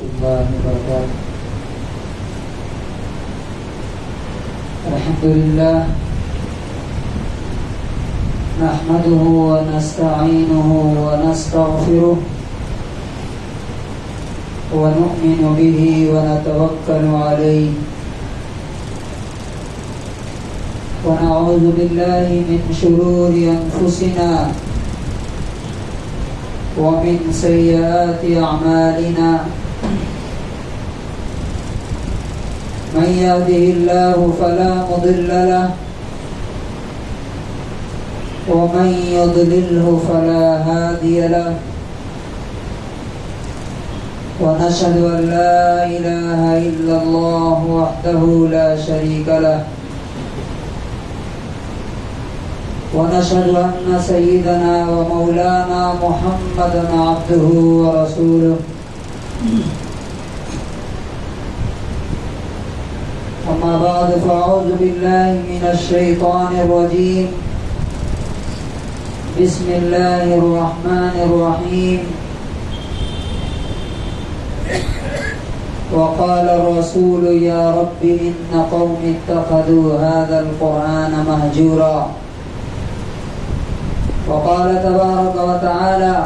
الله وبركاته. الحمد لله نحمده ونستعينه ونستغفره ونؤمن به ونتوكل عليه ونعوذ بالله من شرور أنفسنا ومن سيئات أعمالنا من يهده الله فلا مضل له ومن يضلله فلا هادي له ونشهد أن لا إله إلا الله وحده لا شريك له ونشهد أن سيدنا ومولانا محمدا عبده ورسوله أما بعد فأعوذ بالله من الشيطان الرجيم بسم الله الرحمن الرحيم وقال الرسول يا رب إن قوم اتخذوا هذا القرآن مهجورا وقال تبارك وتعالى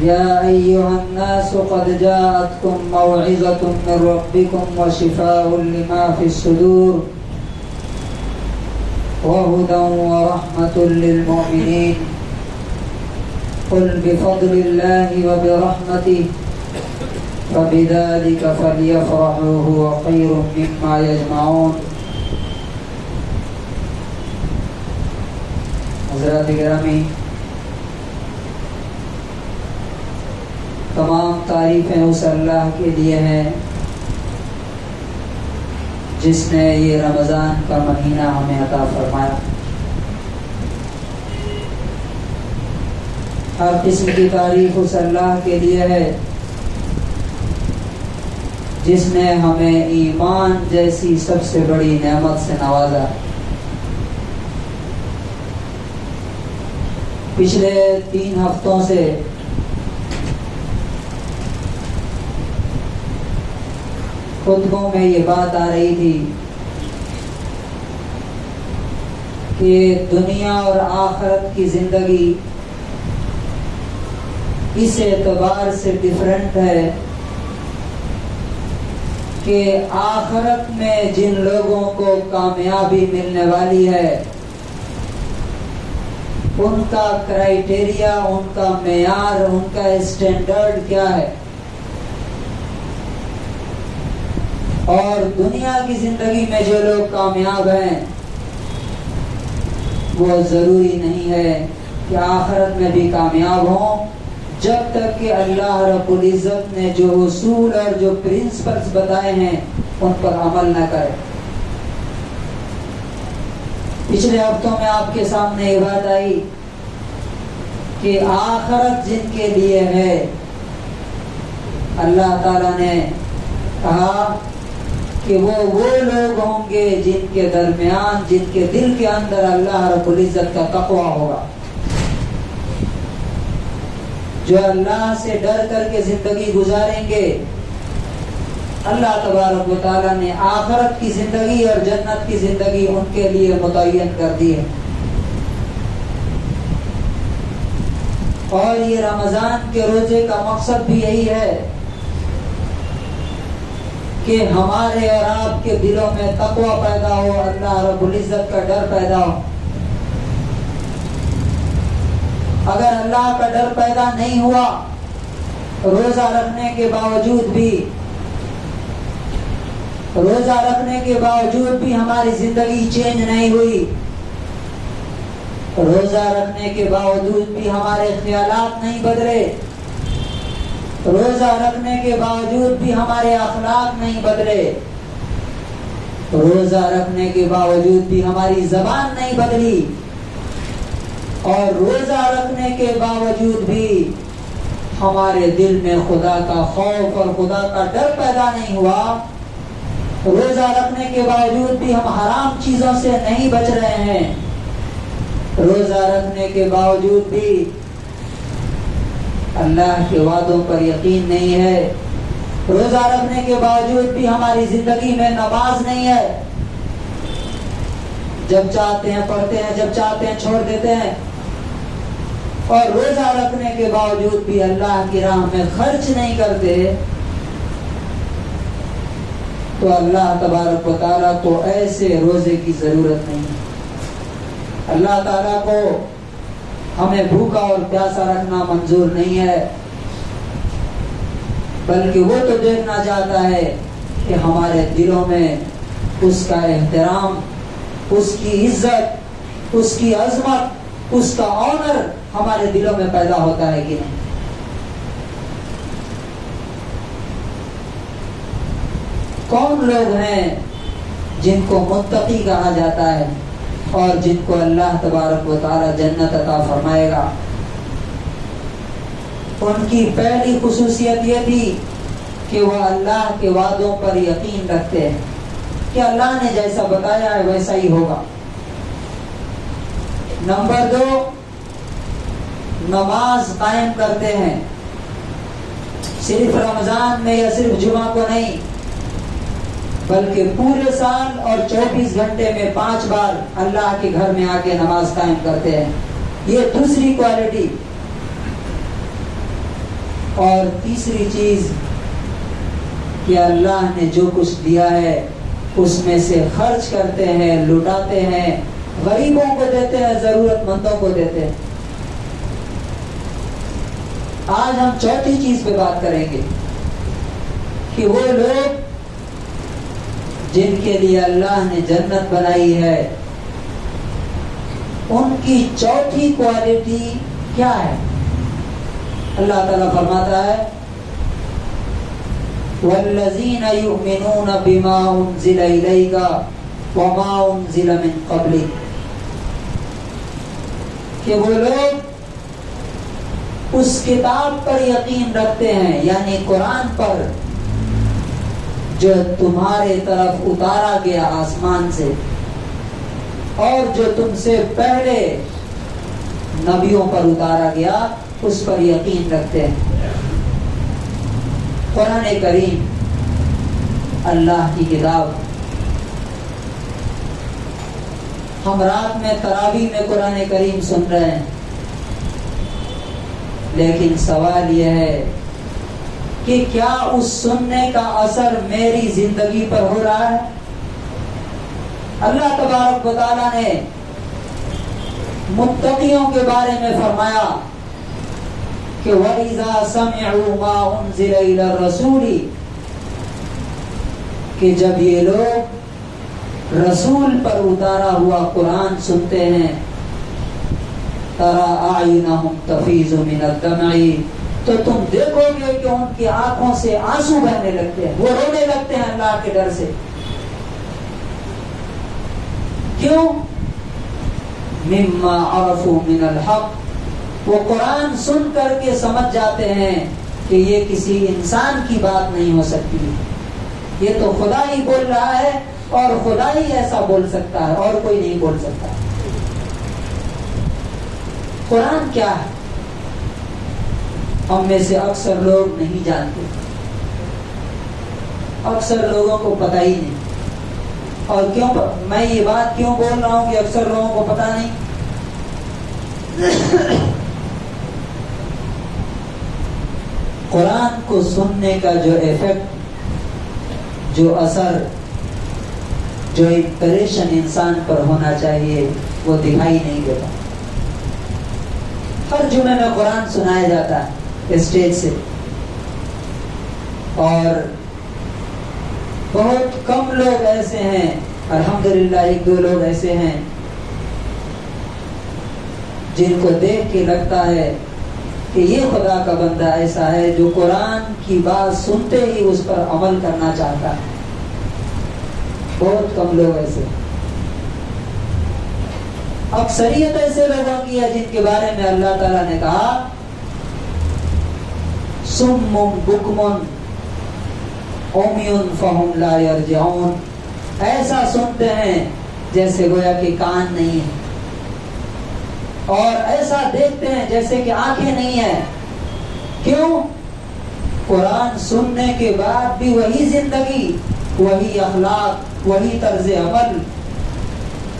يا أيها الناس قد جاءتكم موعظة من ربكم وشفاء لما في الصدور وهدى ورحمة للمؤمنين قل بفضل الله وبرحمته فبذلك فليفرحوا هو خير مما يجمعون. حضرات گرامی، تمام تعریفیں اس اللہ کے لیے ہیں جس نے یہ رمضان کا مہینہ ہمیں عطا فرمایا. ہر قسم کی تعریف اس اللہ کے لیے ہے جس نے ہمیں ایمان جیسی سب سے بڑی نعمت سے نوازا. پچھلے 3 ہفتوں سے خطبوں میں یہ بات آ رہی تھی کہ دنیا اور آخرت کی زندگی اس اعتبار سے ڈیفرنٹ ہے کہ آخرت میں جن لوگوں کو کامیابی ملنے والی ہے ان کا کرائیٹیریا، ان کا معیار، ان کا اسٹینڈرڈ کیا ہے، اور دنیا کی زندگی میں جو لوگ کامیاب ہیں وہ ضروری نہیں ہے کہ آخرت میں بھی کامیاب ہوں جب تک کہ اللہ رب العزت نے جو اصول اور جو پرنسپلز بتائے ہیں ان پر عمل نہ کرے. پچھلے ہفتوں میں آپ کے سامنے یہ بات آئی کہ آخرت جن کے لیے ہے اللہ تعالیٰ نے کہا کہ وہ لوگ ہوں گے جن کے درمیان، جن کے دل کے اندر اللہ رب العزت کا تقویٰ ہوگا، جو اللہ سے ڈر کر کے زندگی گزاریں گے. اللہ تبارک و تعالیٰ نے آخرت کی زندگی اور جنت کی زندگی ان کے لیے متعین کر دی ہے. اور یہ رمضان کے روزے کا مقصد بھی یہی ہے کہ ہمارے اور آپ کے دلوں میں تقویٰ پیدا ہو، اللہ رب العزت کا ڈر پیدا ہو. اگر اللہ کا ڈر پیدا نہیں ہوا، روزہ رکھنے کے باوجود بھی ہماری زندگی چینج نہیں ہوئی، روزہ رکھنے کے باوجود بھی ہمارے خیالات نہیں بدلے، روزہ رکھنے کے باوجود بھی ہمارے اخلاق نہیں بدلے، روزہ رکھنے کے باوجود بھی ہماری زبان نہیں بدلی، اور روزہ رکھنے کے باوجود بھی ہمارے دل میں خدا کا خوف اور خدا کا ڈر پیدا نہیں ہوا. روزہ رکھنے کے باوجود بھی ہم حرام چیزوں سے نہیں بچ رہے ہیں، روزہ رکھنے کے باوجود بھی اللہ کے وعدوں پر یقین نہیں ہے، روزہ رکھنے کے باوجود بھی ہماری زندگی میں نماز نہیں ہے، جب چاہتے ہیں پڑھتے ہیں، جب چاہتے ہیں چھوڑ دیتے ہیں، اور روزہ رکھنے کے باوجود بھی اللہ کی راہ میں خرچ نہیں کرتے، تو اللہ تبارک و تعالیٰ کو ایسے روزے کی ضرورت نہیں ہے۔ اللہ تعالیٰ کو ہمیں بھوکا اور پیاسا رکھنا منظور نہیں ہے، بلکہ وہ تو دیکھنا چاہتا ہے کہ ہمارے دلوں میں اس کا احترام، اس کی عزت، اس کی عظمت، اس کا آنر ہمارے دلوں میں پیدا ہوتا ہے کہ نہیں۔ کون لوگ ہیں جن کو متقی کہا جاتا ہے اور جن کو اللہ تبارک و تعالی جنت عطا فرمائے گا؟ ان کی پہلی خصوصیت یہ تھی کہ وہ اللہ کے وعدوں پر یقین رکھتے ہیں کہ اللہ نے جیسا بتایا ہے ویسا ہی ہوگا۔ نمبر 2، نماز قائم کرتے ہیں، صرف رمضان میں یا صرف جمعہ کو نہیں، بلکہ پورے سال اور 24 گھنٹے میں 5 بار اللہ کے گھر میں آ کے نماز قائم کرتے ہیں۔ یہ دوسری کوالٹی۔ اور تیسری چیز کہ اللہ نے جو کچھ دیا ہے اس میں سے خرچ کرتے ہیں، لٹاتے ہیں، غریبوں کو دیتے ہیں، ضرورت مندوں کو دیتے ہیں۔ آج ہم چوتھی چیز پہ بات کریں گے کہ وہ لوگ جن کے لیے اللہ نے جنت بنائی ہے، ان کی چوتھی کوالٹی کیا ہے؟ اللہ تعالیٰ فرماتا ہے وَالَّذِينَ يُؤْمِنُونَ بِمَا أُنزِلَ إِلَيْكَ وَمَا أُنزِلَ مِن قَبْلِكَ، کہ وہ لوگ اس کتاب پر یقین رکھتے ہیں، یعنی قرآن پر، جو تمہارے طرف اتارا گیا آسمان سے، اور جو تم سے پہلے نبیوں پر اتارا گیا اس پر یقین رکھتے ہیں۔ قرآن کریم اللہ کی کتاب، ہم رات میں تراویح میں قرآن کریم سن رہے ہیں، لیکن سوال یہ ہے کہ کیا اس سننے کا اثر میری زندگی پر ہو رہا ہے؟ اللہ تبارک و تعالیٰ نے متقیوں کے بارے میں فرمایا کہ وَإِذَا سَمِعُوا مَا أُنزِلَ إِلَى الرَّسُولِ، کہ جب یہ لوگ رسول پر اتارا ہوا قرآن سنتے ہیں، تَرَىٰ أَعْيُنَهُمْ تَفِيضُ مِنَ الدَّمْعِ، تو تم دیکھو گے کہ ان کی آنکھوں سے آنسو بہنے لگتے ہیں، وہ رونے لگتے ہیں اللہ کے ڈر سے۔ کیوں؟ مِمَّا عَرَفُوا مِنَ الْحَقِّ، وہ قرآن سن کر کے سمجھ جاتے ہیں کہ یہ کسی انسان کی بات نہیں ہو سکتی، یہ تو خدا ہی بول رہا ہے، اور خدا ہی ایسا بول سکتا ہے، اور کوئی نہیں بول سکتا۔ قرآن کیا ہے ہم میں سے اکثر لوگ نہیں جانتے، اکثر لوگوں کو پتہ ہی نہیں۔ اور کیوں میں یہ بات کیوں بول رہا ہوں کہ اکثر لوگوں کو پتہ نہیں؟ قرآن کو سننے کا جو ایفیکٹ، جو اثر، جو امپریشن انسان پر ہونا چاہیے وہ دکھائی نہیں دیتا۔ ہر جمعے میں قرآن سنایا جاتا ہے اسٹیج سے، اور بہت کم لوگ ایسے ہیں، الحمدللہ 1-2 لوگ ایسے ہیں جن کو دیکھ کے لگتا ہے کہ یہ خدا کا بندہ ایسا ہے جو قرآن کی بات سنتے ہی اس پر عمل کرنا چاہتا ہے۔ بہت کم لوگ ایسے، اکثریت ایسے لوگوں کی ہے جن کے بارے میں اللہ تعالیٰ نے کہا صم بکم عمی فہم لا یرجعون، ایسا سنتے ہیں جیسے گویا کہ کان نہیں ہے، اور ایسا دیکھتے ہیں جیسے کہ آنکھیں نہیں ہیں، کیوں؟ قرآن سننے کے بعد بھی وہی زندگی، وہی اخلاق، وہی طرز عمل،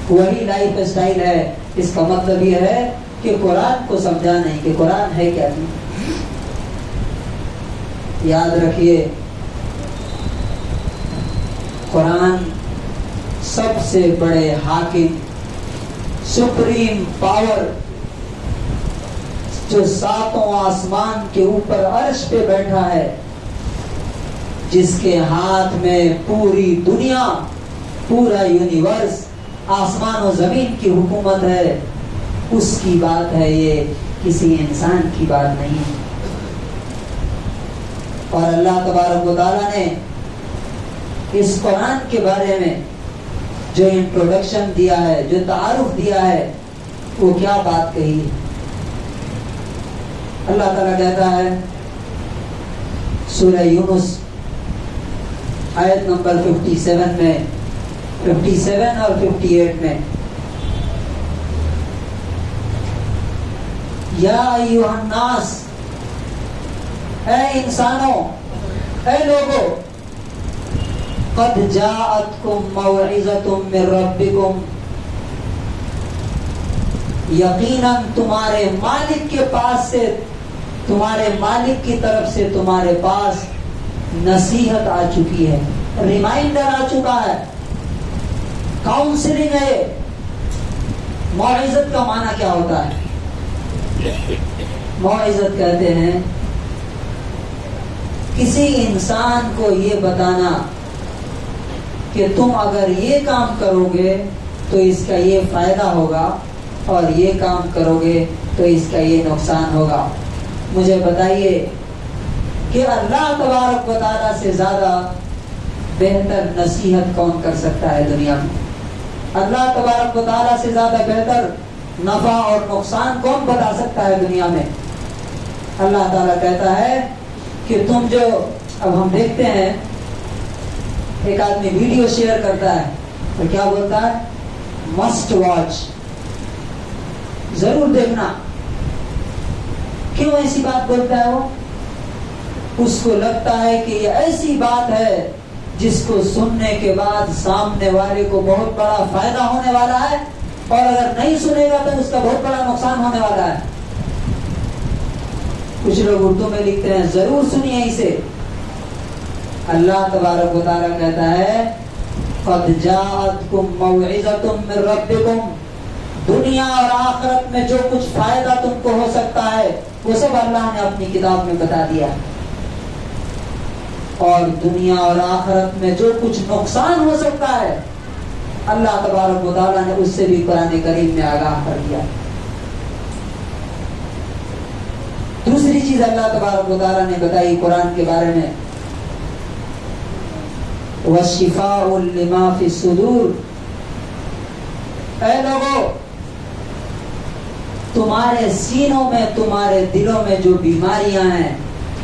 وہی لائف اسٹائل ہے۔ اس کا مطلب یہ ہے کہ قرآن کو سمجھا نہیں کہ قرآن ہے کیا چیز۔ یاد رکھیے، قرآن سب سے بڑے حاکم، سپریم پاور، جو ساتوں آسمان کے اوپر عرش پہ بیٹھا ہے، جس کے ہاتھ میں پوری دنیا، پورا یونیورس، آسمان و زمین کی حکومت ہے، اس کی بات ہے یہ، کسی انسان کی بات نہیں۔ اور اللہ تبارک و تعالیٰ نے اس قرآن کے بارے میں جو انٹروڈکشن دیا ہے، جو تعارف دیا ہے، وہ کیا بات کہی ہے؟ اللہ تعالیٰ کہتا ہے سورہ یونس آیت نمبر 57 میں، 57 اور 58 میں، یا ایھا الناس، اے انسانوں، اے لوگوں، قد جاءتکم موعظۃ من ربکم، یقیناً تمہارے مالک کے پاس سے، تمہارے مالک کی طرف سے تمہارے پاس نصیحت آ چکی ہے، ریمائنڈر آ چکا ہے، کاؤنسلنگ ہے۔ موعظت کا معنی کیا ہوتا ہے؟ موعظت کہتے ہیں کسی انسان کو یہ بتانا کہ تم اگر یہ کام کرو گے تو اس کا یہ فائدہ ہوگا، اور یہ کام کرو گے تو اس کا یہ نقصان ہوگا۔ مجھے بتائیے کہ اللہ تبارک و تعالیٰ سے زیادہ بہتر نصیحت کون کر سکتا ہے دنیا میں؟ اللہ تبارک و تعالیٰ سے زیادہ بہتر نفع اور نقصان کون بتا سکتا ہے دنیا میں؟ اللہ تعالیٰ کہتا ہے کہ تم جو، اب ہم دیکھتے ہیں ایک آدمی ویڈیو شیئر کرتا ہے تو کیا بولتا ہے؟ مسٹ واچ، ضرور دیکھنا۔ کیوں ایسی بات بولتا ہے وہ؟ اس کو لگتا ہے کہ یہ ایسی بات ہے جس کو سننے کے بعد سامنے والے کو بہت بڑا فائدہ ہونے والا ہے، اور اگر نہیں سنے گا تو اس کا بہت بڑا نقصان ہونے والا ہے۔ کچھ لوگ اردو میں لکھتے ہیں ضرور سنیے اسے۔ اللہ تبارک و تعالیٰ کہتا ہے قد جاءتکم موعظۃ من ربکم، دنیا اور آخرت میں جو کچھ فائدہ تم کو ہو سکتا ہے وہ سب اللہ نے اپنی کتاب میں بتا دیا، اور دنیا اور آخرت میں جو کچھ نقصان ہو سکتا ہے اللہ تبارک و تعالیٰ نے اس سے بھی قرآن کریم میں آگاہ کر دیا۔ دوسری چیز اللہ تبارک و تعالیٰ نے بتائی قرآن کے بارے میں، وَشِفَاءٌ لِمَا فِي الصُّدُورِ، اے لوگوں، تمہارے سینوں میں، تمہارے دلوں میں جو بیماریاں ہیں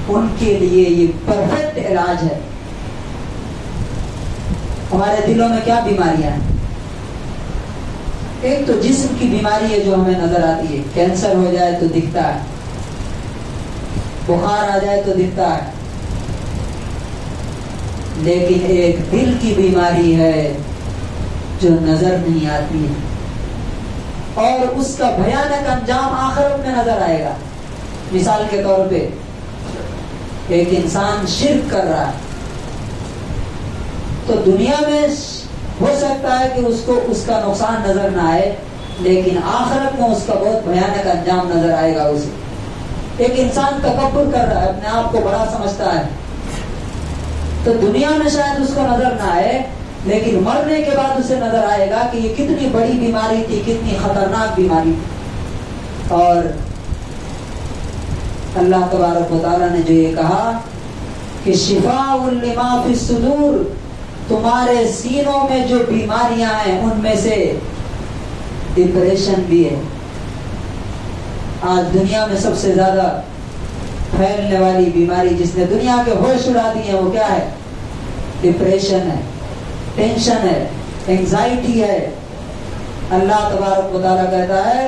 ان کے لیے یہ پرفیکٹ علاج ہے۔ ہمارے دلوں میں کیا بیماریاں ہیں؟ ایک تو جسم کی بیماری ہے جو ہمیں نظر آتی ہے، کینسر ہو جائے تو دکھتا ہے، بخار آ جائے تو دکھتا ہے، لیکن ایک دل کی بیماری ہے جو نظر نہیں آتی ہے، اور اس کا بھیانک انجام آخرت میں نظر آئے گا۔ مثال کے طور پہ ایک انسان شرک کر رہا ہے تو دنیا میں ہو سکتا ہے کہ اس کو اس کا نقصان نظر نہ آئے، لیکن آخرت میں اس کا بہت بھیانک انجام نظر آئے گا اسے۔ ایک انسان تکبر کر رہا ہے، اپنے آپ کو بڑا سمجھتا ہے، تو دنیا میں شاید اس کو نظر نہ آئے، لیکن مرنے کے بعد اسے نظر آئے گا کہ یہ کتنی بڑی بیماری تھی، کتنی خطرناک بیماری تھی۔ اور اللہ تبارک و تعالیٰ نے جو یہ کہا کہ شفاء لما فی الصدور، تمہارے سینوں میں جو بیماریاں ہیں ان میں سے ڈپریشن بھی ہے۔ آج دنیا میں سب سے زیادہ پھیلنے والی بیماری جس نے دنیا کے ہوش اڑا دی ہیں وہ کیا ہے؟ ڈپریشن ہے، ٹینشن ہے، اینگزائٹی ہے۔ اللہ تبارک و تعالیٰ کہتا ہے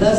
10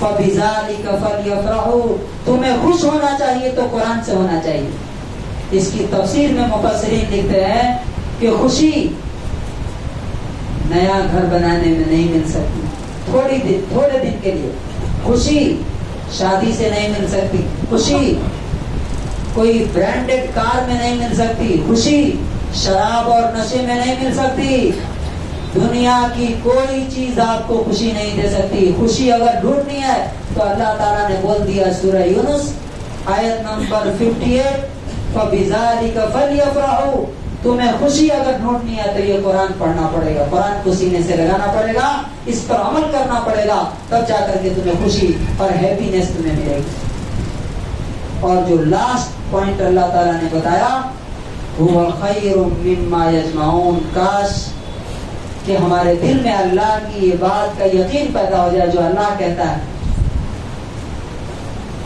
فَبِذَلِكَ فَلْيَفْرَحُوا، تمہیں خوش ہونا چاہیے تو قرآن سے ہونا چاہیے. اس کی تفسیر میں مفسرین لکھتے ہیں کہ خوشی نیا گھر بنانے میں نہیں مل سکتی، تھوڑے دن کے لیے. خوشی شادی سے نہیں مل سکتی، خوشی کوئی برانڈڈ کار میں نہیں مل سکتی، خوشی شراب اور نشے میں نہیں مل سکتی. دنیا کی کوئی چیز آپ کو خوشی نہیں دے سکتی. خوشی اگر ڈھونڈنی ہے تو اللہ تعالیٰ نے بول دیا سورہ یونس آیت نمبر 58 فَبِذَلِكَ فَلْيَفْرَحُوا، تمہیں خوشی اگر ڈھونڈنی ہے تو یہ قرآن پڑھنا پڑے گا، قرآن کو سینے سے لگانا پڑے گا، اس پر عمل کرنا پڑے گا، تب جا کر کے تمہیں خوشی اور ہیپینس تمہیں ملے گی. اور جو لاسٹ پوائنٹ اللہ تعالیٰ نے بتایا هُوَ خَيْرٌ مِّمَّا يَجْمَعُونَ، کاش کہ ہمارے دل میں اللہ کی یہ بات کا یقین پیدا ہو جائے جو اللہ کہتا ہے.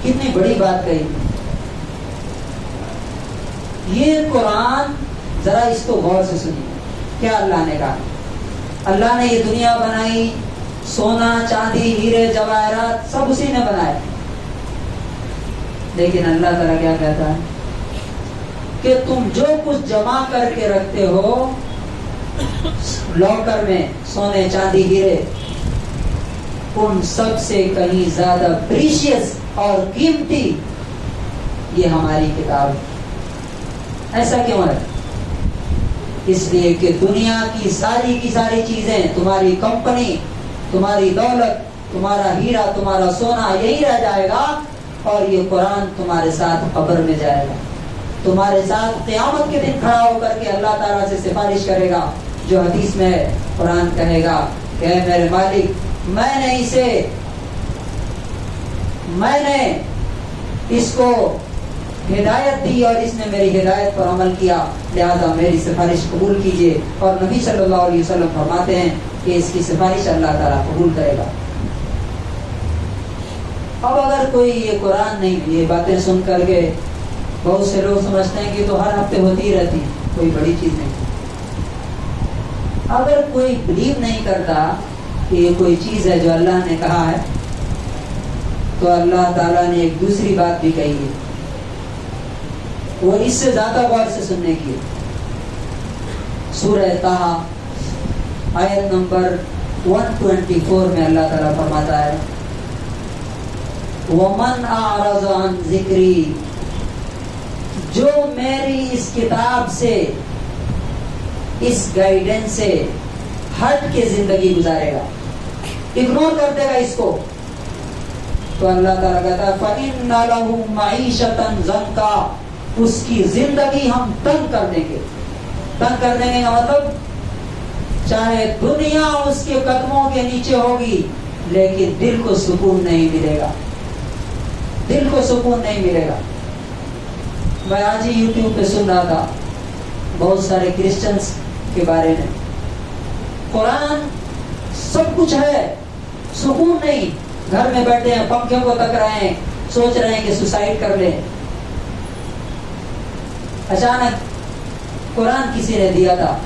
کتنی بڑی بات کہی. یہ قرآن ذرا اس کو غور سے سنیے. کیا اللہ نے کہا؟ اللہ نے یہ دنیا بنائی، سونا چاندی ہیرے جواہرات سب اسی نے بنائے. لیکن اللہ تعالیٰ کیا کہتا ہے کہ تم جو کچھ جمع کر کے رکھتے ہو لاکر میں، سونے چاندی ہیرے، ان سب سے کہیں زیادہ پریشیس اور قیمتی یہ ہماری کتاب ہے. ایسا کیوں ہے؟ اس لیے کہ دنیا کی ساری چیزیں، تمہاری کمپنی، تمہاری دولت، تمہارا ہیرا، تمہارا سونا یہی رہ جائے گا، اور یہ قرآن تمہارے ساتھ قبر میں جائے گا، تمہارے ساتھ قیامت کے دن کھڑا ہو کر کے اللہ تعالیٰ سے سفارش کرے گا. جو حدیث میں ہے قرآن کہے گا کہ اے میرے مالک، میں نے اس کو ہدایت دی اور اس نے میری ہدایت پر عمل کیا، لہذا میری سفارش قبول کیجیے. اور نبی صلی اللہ علیہ وسلم فرماتے ہیں کہ اس کی سفارش اللہ تعالیٰ قبول کرے گا. اب اگر کوئی یہ قرآن نہیں، یہ باتیں سن کر کے بہت سے لوگ سمجھتے ہیں کہ تو ہر ہفتے ہوتی رہتی، کوئی بڑی چیز نہیں. اگر کوئی بلیو نہیں کرتا کہ یہ کوئی چیز ہے جو اللہ نے کہا ہے، تو اللہ تعالیٰ نے ایک دوسری بات بھی کہی ہے، وہ اس سے زیادہ غور سے سننے کی. سورہ طٰہٰ آیت نمبر 124 میں اللہ تعالیٰ فرماتا ہے وَمَنْ أَعْرَضَ عَنْ ذِكْرِي، جو میری اس کتاب سے، اس گائیڈنس سے ہٹ کے زندگی گزارے گا، اگنور کر دے گا اس کو، تو اللہ تعالیٰ کہتا ہے فَإِنَّ لَهُ مَعِيشَةً ضَنْكَا، اس کی زندگی ہم تنگ کر دیں گے. تنگ کر دیں گے کا مطلب چاہے دنیا اس کے قدموں کے نیچے ہوگی لیکن دل کو سکون نہیں ملے گا، دل کو سکون نہیں ملے گا. میں آج ہی یوٹیوب پہ سن رہا تھا بہت سارے کرسچنس کے بارے میں، قرآن سب کچھ ہے، سکون نہیں، گھر میں بیٹھے ہیں، پنکھے کو تک رہے ہیں، سوچ رہے ہیں کہ سوسائڈ کر لیں. اچانک قرآن کسی نے دیا تھا،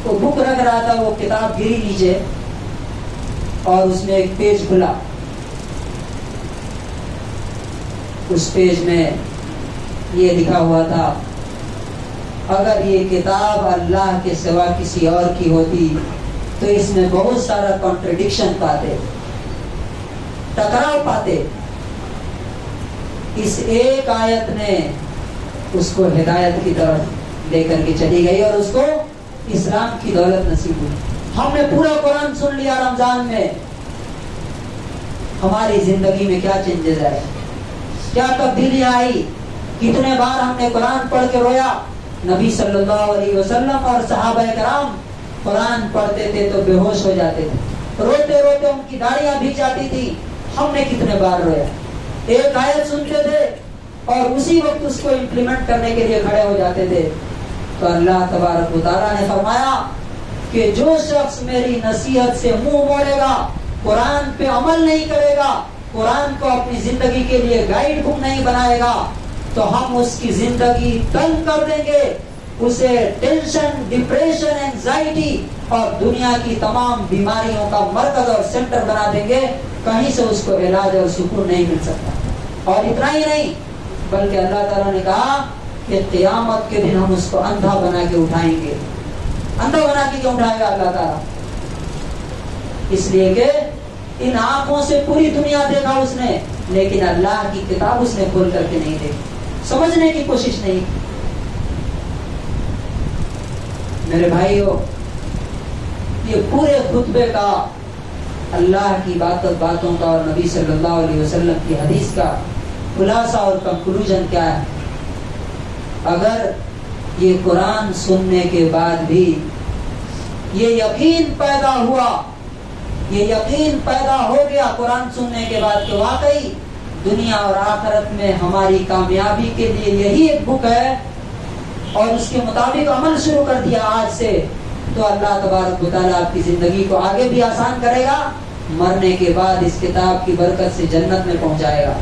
وہ بک رکھ رہا تھا، وہ کتاب گری نیچے اور اس میں ایک پیج کھلا. اس پیج میں یہ لکھا ہوا تھا اگر یہ کتاب اللہ کے سوا کسی اور کی ہوتی تو اس میں بہت سارا کنٹرڈکشن پاتے، ٹکراؤ پاتے. اس ایک آیت نے اس کو ہدایت کی طرف لے کر کے چلی گئی اور اس کو اسلام کی دولت نصیب ہوئی. ہم نے پورا قرآن سن لیا رمضان میں، ہماری زندگی میں کیا چینجز آئے، کیا تبدیلیاں آئی. کتنے بار ہم نے قرآن پڑھ کے رویا. نبی صلی اللہ علیہ وسلم اور صحابہ کرام قرآن پڑھتے تھے تو بے ہوش ہو جاتے تھے، روتے روتے ان کی داڑیاں بھیگ جاتی تھی. ہم نے کتنے بار رویا. ایک آیت سنتے تھے اور اسی وقت اس کو امپلیمنٹ کرنے کے لیے کھڑے ہو جاتے تھے. تو اللہ تبارک و تعالیٰ نے فرمایا کہ جو شخص میری نصیحت سے منہ موڑے گا، قرآن پہ عمل نہیں کرے گا، قرآن کو اپنی زندگی کے لیے گائیڈ بک نہیں بنائے گا، تو ہم اس کی زندگی تنگ کر دیں گے، اسے ٹینشن، ڈپریشن، اینزائٹی اور دنیا کی تمام بیماریوں کا مرکز اور سینٹر بنا دیں گے، کہیں سے اس کو علاج اور سکون نہیں مل سکتا۔ اور اتنا ہی نہیں بلکہ اللہ تعالیٰ نے کہا کہ قیامت کے دن ہم اس کو اندھا بنا کے اٹھائیں گے۔ اندھا بنا کے کیوں اٹھائے گا اللہ تعالیٰ؟ اس لیے کہ ان آنکھوں سے پوری دنیا دیکھا اس نے، لیکن اللہ کی کتاب اس نے کھول کر کے نہیں دیکھی، سمجھنے کی کوشش نہیں۔ میرے بھائیو، یہ پورے خطبے کا اللہ کی باتوں کا اور نبی صلی اللہ علیہ وسلم کی حدیث کا خلاصہ اور کنکلوژن کیا ہے؟ اگر یہ قرآن سننے کے بعد بھی یہ یقین پیدا ہوا، یہ یقین پیدا ہو گیا قرآن سننے کے بعد کہ واقعی دنیا اور آخرت میں ہماری کامیابی کے لیے یہی ایک بک ہے، اور اس کے مطابق عمل شروع کر دیا آج سے، تو اللہ تبارک و تعالیٰ آپ کی زندگی کو آگے بھی آسان کرے گا، مرنے کے بعد اس کتاب کی برکت سے جنت میں پہنچائے گا۔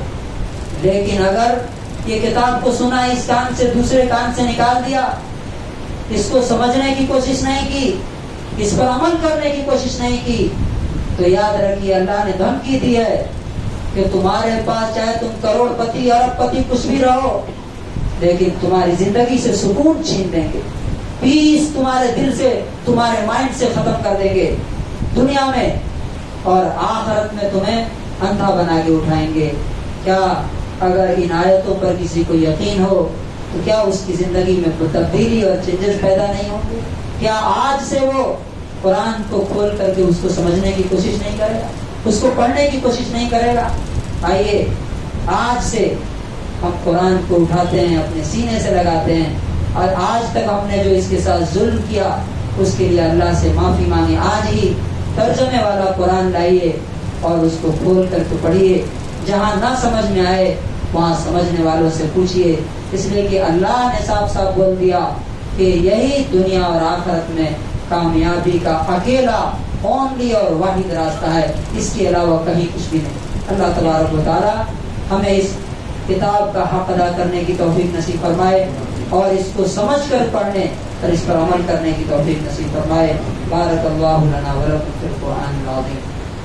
لیکن اگر یہ کتاب کو سنا، اس کان سے دوسرے کان سے نکال دیا، اس کو سمجھنے کی کوشش نہیں کی، اس پر عمل کرنے کی کوشش نہیں کی، تو یاد رکھیے اللہ نے دھمکی دی ہے کہ تمہارے پاس چاہے تم کروڑ پتی ارب پتی کچھ بھی رہو، لیکن تمہاری زندگی سے سکون چھین دیں گے، پیس تمہارے دل سے، تمہارے مائنڈ سے ختم کر دیں گے دنیا میں، اور آخرت میں تمہیں اندھا بنا کے اٹھائیں گے۔ کیا اگر ان آیتوں پر کسی کو یقین ہو تو کیا اس کی زندگی میں تبدیلی اور چینجز پیدا نہیں ہوں گے؟ کیا آج سے وہ قرآن کو کھول کر کے اس کو سمجھنے کی کوشش نہیں کرے گا، اس کو پڑھنے کی کوشش نہیں کرے گا؟ آئیے آج سے ہم قرآن کو اٹھاتے ہیں، اپنے سینے سے لگاتے ہیں، اور آج تک ہم نے جو اس کے ساتھ ظلم کیا اس کے لیے اللہ سے معافی مانگے۔ آج ہی ترجمے والا قرآن لائیے اور اس کو کھول کر کے پڑھیے، جہاں نہ سمجھ میں آئے وہاں سمجھنے والوں سے پوچھیے، اس لیے کہ اللہ نے صاف صاف بول دیا کہ یہی دنیا اور آخرت میں کامیابی کا اکیلا، اونلی اور واحد راستہ ہے، اس کے علاوہ کہیں کچھ بھی نہیں۔ اللہ تبارک و تعالی ہمیں اس کتاب کا حق ادا کرنے کی توفیق نصیب فرمائے، اور اس کو سمجھ کر پڑھنے اور اس پر عمل کرنے کی توفیق نصیب فرمائے۔ بارک اللہ لنا ولکم فی القرآن العظیم۔